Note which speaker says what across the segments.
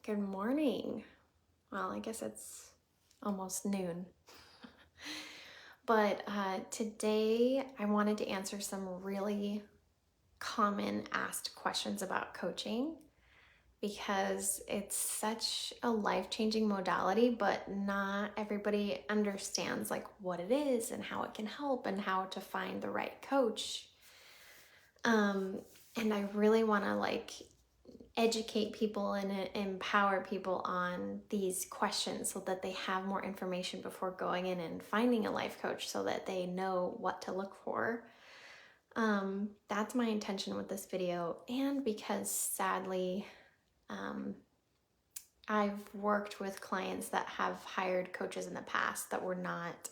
Speaker 1: Good morning. Well, I guess it's almost noon. But today I wanted to answer some really common asked questions about coaching because it's such a life-changing modality, but not everybody understands like what it is and how it can help and how to find the right coach. And I really want to educate people and empower people on these questions so that they have more information before going in and finding a life coach so that they know what to look for. That's my intention with this video, and because sadly, I've worked with clients that have hired coaches in the past that were not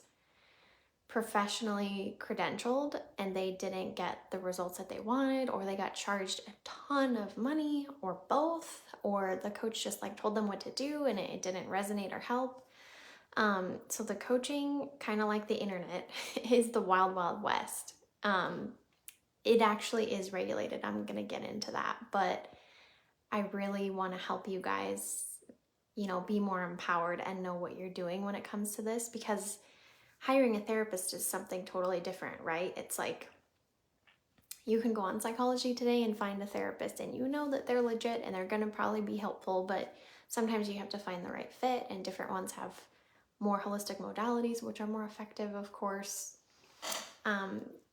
Speaker 1: professionally credentialed and they didn't get the results that they wanted, or they got charged a ton of money, or both, or the coach just told them what to do and it didn't resonate or help. So the coaching, kind of like the internet, is the wild, wild west. It actually is regulated. I'm going to get into that, but I really want to help you guys, be more empowered and know what you're doing when it comes to this, because hiring a therapist is something totally different, right? It's like you can go on Psychology Today and find a therapist and you know that they're legit and they're going to probably be helpful, but sometimes you have to find the right fit, and different ones have more holistic modalities, which are more effective, of course.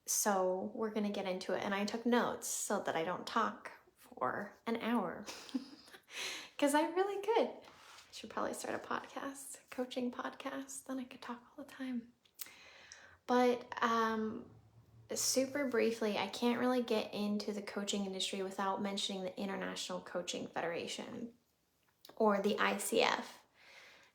Speaker 1: So we're going to get into it, and I took notes so that I don't talk for an hour because I really could. I should probably start a podcast, coaching podcast, then I could talk all the time. But super briefly, I can't really get into the coaching industry without mentioning the International Coaching Federation, or the ICF.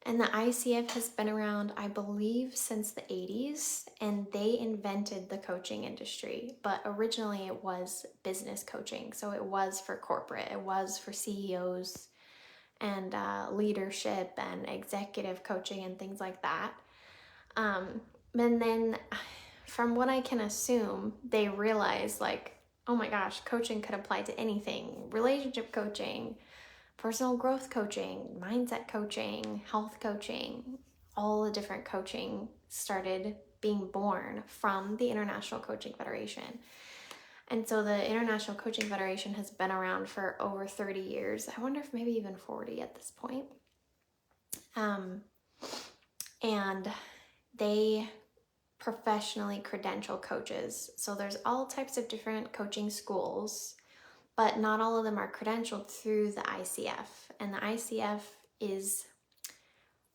Speaker 1: And the ICF has been around, I believe, since the 80s, and they invented the coaching industry. But originally it was business coaching. So it was for corporate, it was for CEOs and leadership and executive coaching and things like that. And then, from what I can assume, they realized oh my gosh, coaching could apply to anything. Relationship coaching, personal growth coaching, mindset coaching, health coaching, all the different coaching started being born from the International Coaching Federation. And so the International Coaching Federation has been around for over 30 years. I wonder if maybe even 40 at this point. And they professionally credential coaches. So there's all types of different coaching schools, but not all of them are credentialed through the ICF. And the ICF is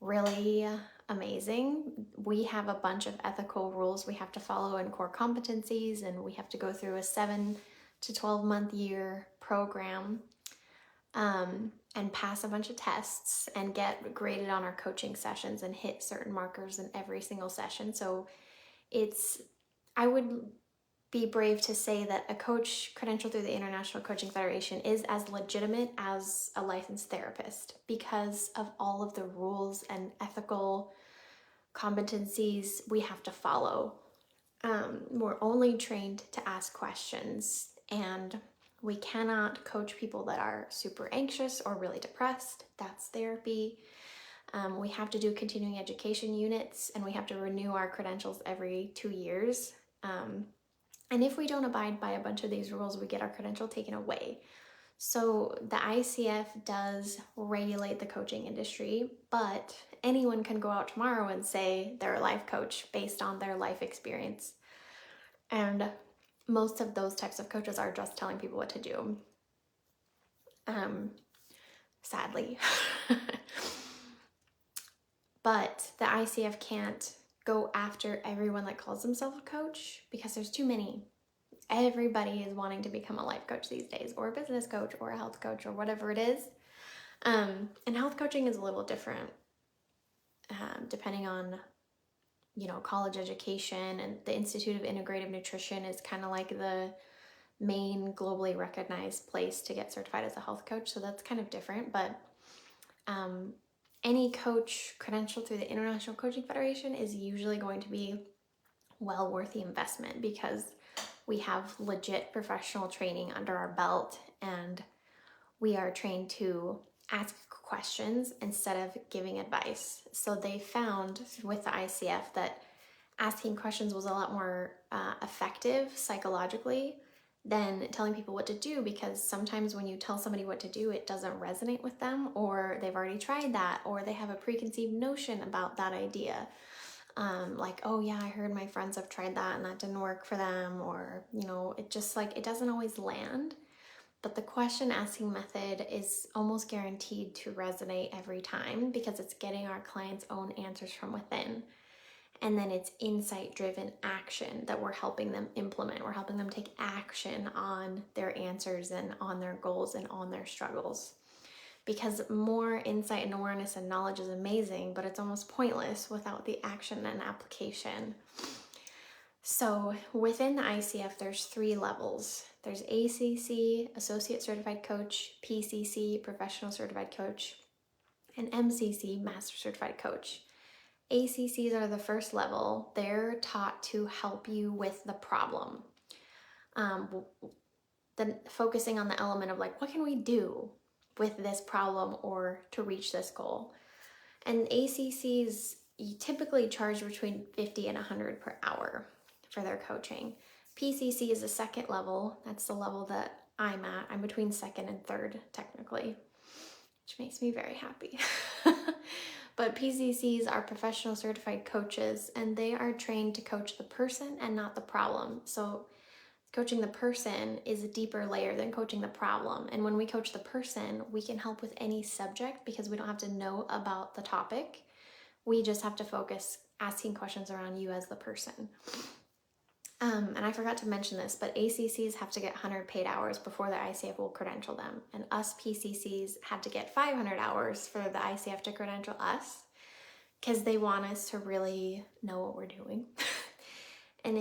Speaker 1: really amazing. We have a bunch of ethical rules we have to follow in core competencies, and we have to go through a 7 to 12 year program and pass a bunch of tests and get graded on our coaching sessions and hit certain markers in every single session. So I would be brave to say that a coach credentialed through the International Coaching Federation is as legitimate as a licensed therapist because of all of the rules and ethical competencies we have to follow. We're only trained to ask questions, and we cannot coach people that are super anxious or really depressed. That's therapy. We have to do continuing education units, and we have to renew our credentials every 2 years. And if we don't abide by a bunch of these rules, we get our credential taken away. So the ICF does regulate the coaching industry, but anyone can go out tomorrow and say they're a life coach based on their life experience. And most of those types of coaches are just telling people what to do. Sadly. But the ICF can't go after everyone that calls themselves a coach because there's too many. Everybody is wanting to become a life coach these days, or a business coach, or a health coach, or whatever it is. And health coaching is a little different depending on, college education. And the Institute of Integrative Nutrition is kind of like the main globally recognized place to get certified as a health coach. So that's kind of different. But any coach credentialed through the International Coaching Federation is usually going to be well worth the investment, because we have legit professional training under our belt, and we are trained to ask questions instead of giving advice. So they found with the ICF that asking questions was a lot more effective psychologically than telling people what to do, because sometimes when you tell somebody what to do, it doesn't resonate with them, or they've already tried that, or they have a preconceived notion about that idea. Like, oh yeah, I heard my friends have tried that and that didn't work for them, or, it just like, it doesn't always land. But the question asking method is almost guaranteed to resonate every time because it's getting our clients' own answers from within. And then it's insight driven action that we're helping them implement. We're helping them take action on their answers and on their goals and on their struggles. Because more insight and awareness and knowledge is amazing, but it's almost pointless without the action and application. So within the ICF, there's 3 levels. There's ACC, Associate Certified Coach, PCC, Professional Certified Coach, and MCC, Master Certified Coach. ACCs are the first level. They're taught to help you with the problem. Then focusing on the element of like, what can we do with this problem or to reach this goal? And ACCs, you typically charge between 50 and 100 per hour for their coaching. PCC is the second level. That's the level that I'm at. I'm between second and third technically, which makes me very happy. But PCCs are professional certified coaches, and they are trained to coach the person and not the problem. So coaching the person is a deeper layer than coaching the problem. And when we coach the person, we can help with any subject because we don't have to know about the topic. We just have to focus asking questions around you as the person. And I forgot to mention this, but ACCs have to get 100 paid hours before the ICF will credential them. And us PCCs have to get 500 hours for the ICF to credential us because they want us to really know what we're doing. And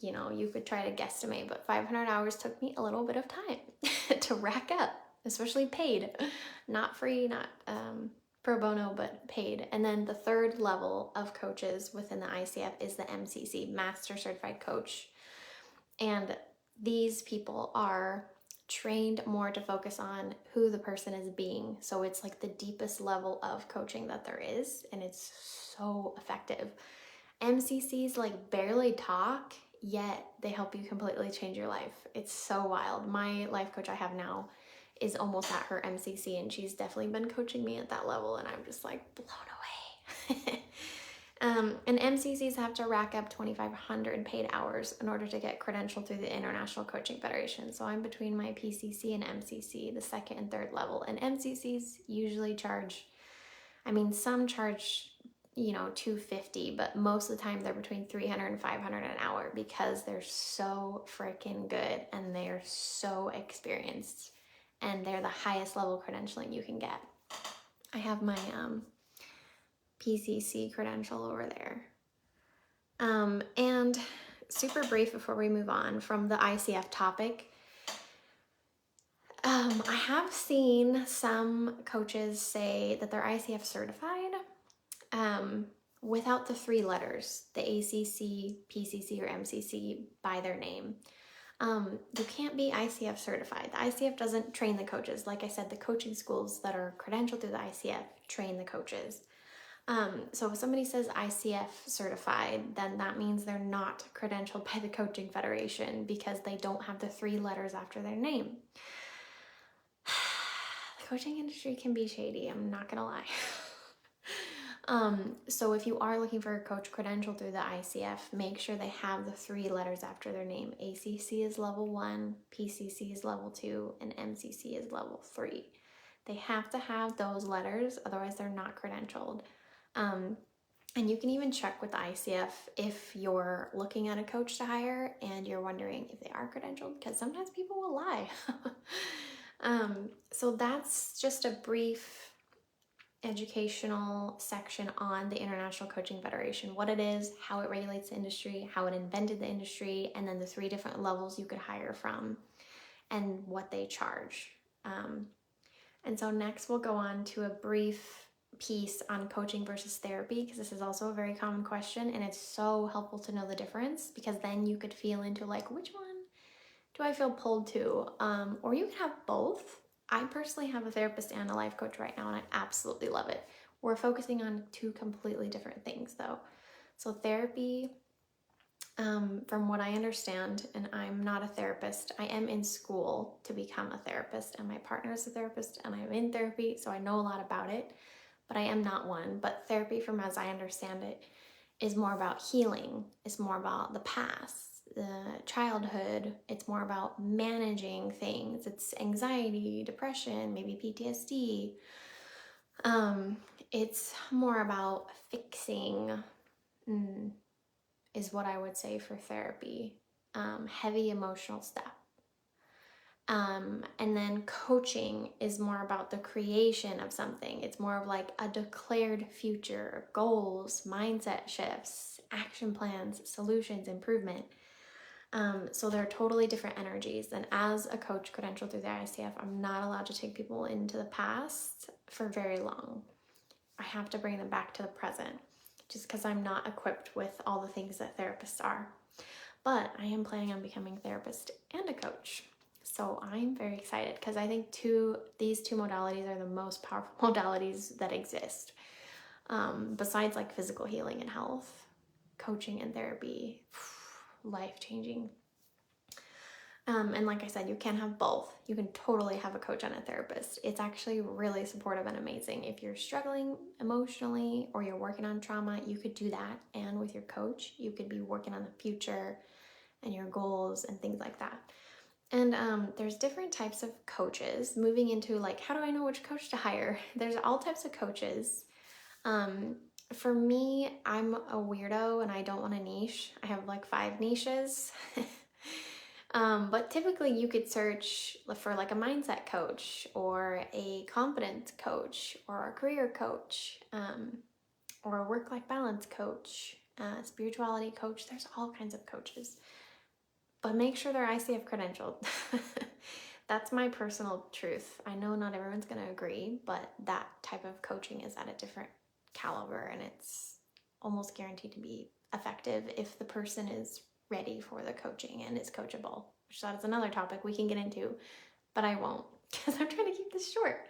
Speaker 1: you could try to guesstimate, but 500 hours took me a little bit of time to rack up, especially paid, not free, not pro bono, but paid. And then the third level of coaches within the ICF is the MCC, Master Certified Coach. And these people are trained more to focus on who the person is being. So it's like the deepest level of coaching that there is, and it's so effective. MCCs like barely talk, yet they help you completely change your life. It's so wild. My life coach I have now is almost at her MCC, and she's definitely been coaching me at that level, and I'm just like blown away. And MCCs have to rack up 2,500 paid hours in order to get credentialed through the International Coaching Federation. So I'm between my PCC and MCC, the second and third level. And MCCs usually charge, some charge, $250, but most of the time they're between $300 and $500 an hour because they're so freaking good and they're so experienced and they're the highest level credentialing you can get. I have my PCC credential over there. And super brief before we move on from the ICF topic, I have seen some coaches say that they're ICF certified without the 3 letters, the ACC, PCC, or MCC by their name. You can't be ICF certified. The ICF doesn't train the coaches. Like I said, the coaching schools that are credentialed through the ICF train the coaches. So if somebody says ICF certified, then that means they're not credentialed by the Coaching Federation because they don't have the 3 letters after their name. The coaching industry can be shady, I'm not gonna lie. So if you are looking for a coach credentialed through the ICF, make sure they have the 3 letters after their name. ACC is level 1, PCC is level 2, and MCC is level 3. They have to have those letters, otherwise they're not credentialed. And you can even check with the ICF if you're looking at a coach to hire and you're wondering if they are credentialed, because sometimes people will lie. So that's just a brief educational section on the International Coaching Federation, what it is, how it regulates the industry, how it invented the industry, and then the 3 different levels you could hire from and what they charge. And so next we'll go on to a brief piece on coaching versus therapy, because this is also a very common question, and it's so helpful to know the difference, because then you could feel into like, which one do I feel pulled to? Or you can have both. I personally have a therapist and a life coach right now, and I absolutely love it. We're focusing on two completely different things though. So therapy, from what I understand, and I'm not a therapist, I am in school to become a therapist, and my partner is a therapist, and I'm in therapy, so I know a lot about it, but I am not one. But therapy, from as I understand it, is more about healing, it's more about the past, the childhood, it's more about managing things, it's anxiety, depression, maybe PTSD. It's more about fixing, is what I would say for therapy. Heavy emotional stuff. And then coaching is more about the creation of something. It's more of like a declared future, goals, mindset shifts, action plans, solutions, improvement. So they're totally different energies. And as a coach credentialed through the ICF, I'm not allowed to take people into the past for very long. I have to bring them back to the present, just because I'm not equipped with all the things that therapists are. But I am planning on becoming a therapist and a coach. So I'm very excited because I think these two modalities are the most powerful modalities that exist. Besides like physical healing and health, coaching and therapy, life-changing. And like I said, you can have both. You can totally have a coach and a therapist. It's actually really supportive and amazing. If you're struggling emotionally or you're working on trauma, you could do that. And with your coach, you could be working on the future and your goals and things like that. And there's different types of coaches. Moving into like, how do I know which coach to hire? There's all types of coaches. For me, I'm a weirdo and I don't want a niche. I have like 5 niches. But typically you could search for like a mindset coach or a confidence coach or a career coach, or a work-life balance coach, spirituality coach. There's all kinds of coaches, but make sure they're ICF credentialed. That's my personal truth. I know not everyone's going to agree, but that type of coaching is at a different caliber, and it's almost guaranteed to be effective if the person is ready for the coaching and is coachable, which that is another topic we can get into, but I won't because I'm trying to keep this short.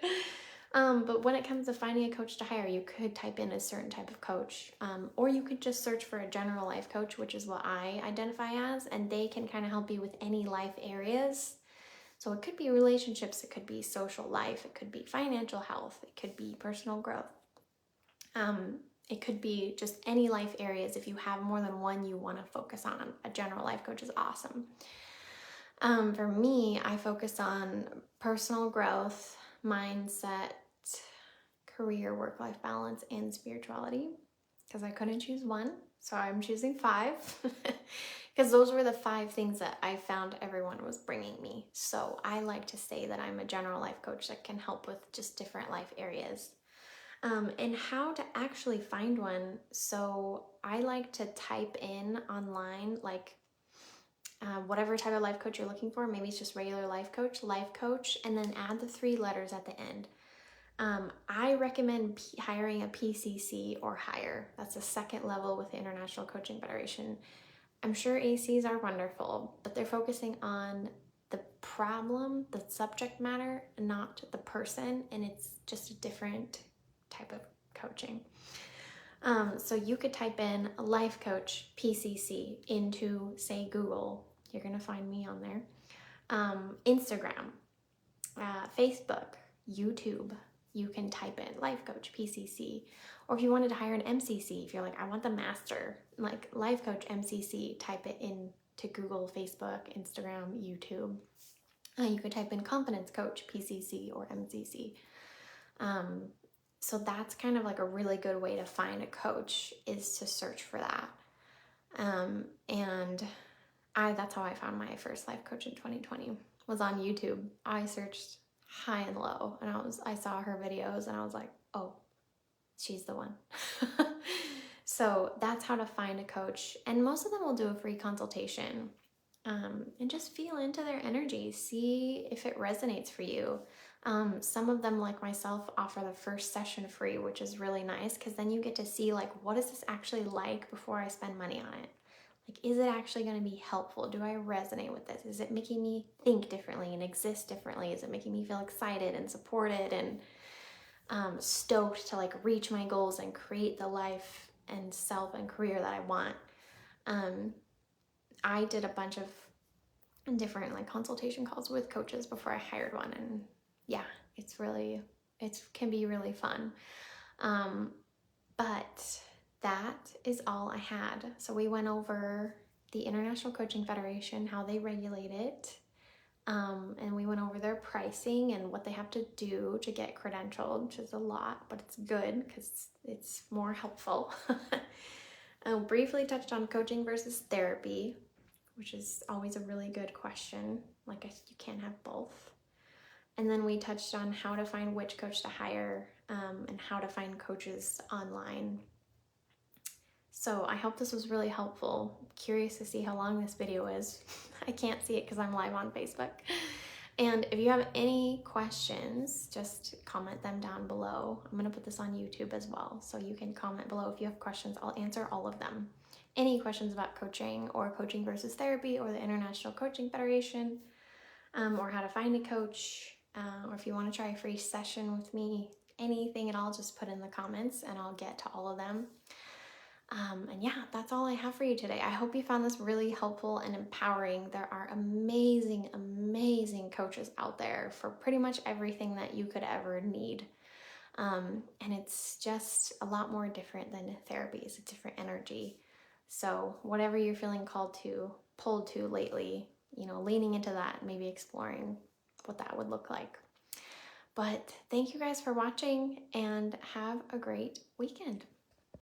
Speaker 1: But when it comes to finding a coach to hire, you could type in a certain type of coach, or you could just search for a general life coach, which is what I identify as, and they can kind of help you with any life areas. So it could be relationships, it could be social life, it could be financial health, it could be personal growth. It could be just any life areas. If you have more than one you want to focus on, a general life coach is awesome. For me, I focus on personal growth, mindset, career, work-life balance, and spirituality, because I couldn't choose one, so I'm choosing 5 because those were the 5 things that I found everyone was bringing me. So I like to say that I'm a general life coach that can help with just different life areas. And how to actually find one. So I like to type in online, like whatever type of life coach you're looking for. Maybe it's just regular life coach, and then add the 3 letters at the end. I recommend hiring a PCC or higher. That's the second level with the International Coaching Federation. I'm sure ACs are wonderful, but they're focusing on the problem, the subject matter, not the person, and it's just a different type of coaching. So you could type in life coach PCC into, say, Google. You're gonna find me on there. Instagram, Facebook, YouTube. You can type in life coach PCC. Or if you wanted to hire an MCC, if you're like, I want the master, like life coach MCC, type it in to Google, Facebook, Instagram, YouTube. You could type in confidence coach PCC or MCC. So that's kind of like a really good way to find a coach, is to search for that. And that's how I found my first life coach in 2020, was on YouTube. I searched high and low, and I saw her videos, and I was like, oh, she's the one. So that's how to find a coach. And most of them will do a free consultation, and just feel into their energy, see if it resonates for you. Some of them, like myself, offer the first session free, which is really nice, because then you get to see like, what is this actually like before I spend money on it? Like, is it actually going to be helpful? Do I resonate with this? Is it making me think differently and exist differently? Is it making me feel excited and supported and stoked to like reach my goals and create the life and self and career that I want? I did a bunch of different like consultation calls with coaches before I hired one, and yeah, it can be really fun. But that is all I had. So we went over the International Coaching Federation, how they regulate it, and we went over their pricing and what they have to do to get credentialed, which is a lot, but it's good because it's more helpful. I briefly touched on coaching versus therapy, which is always a really good question. Like, you can't have both. And then we touched on how to find which coach to hire, and how to find coaches online. So I hope this was really helpful. Curious to see how long this video is. I can't see it because I'm live on Facebook. And if you have any questions, just comment them down below. I'm going to put this on YouTube as well, so you can comment below if you have questions. I'll answer all of them. Any questions about coaching or coaching versus therapy or the International Coaching Federation, or how to find a coach, or if you want to try a free session with me, anything at all, just put in the comments and I'll get to all of them. And yeah, that's all I have for you today. I hope you found this really helpful and empowering. There are amazing, amazing coaches out there for pretty much everything that you could ever need. And it's just a lot more different than therapy. It's a different energy. So whatever you're feeling pulled to lately, leaning into that, maybe exploring what that would look like. But thank you guys for watching and have a great weekend.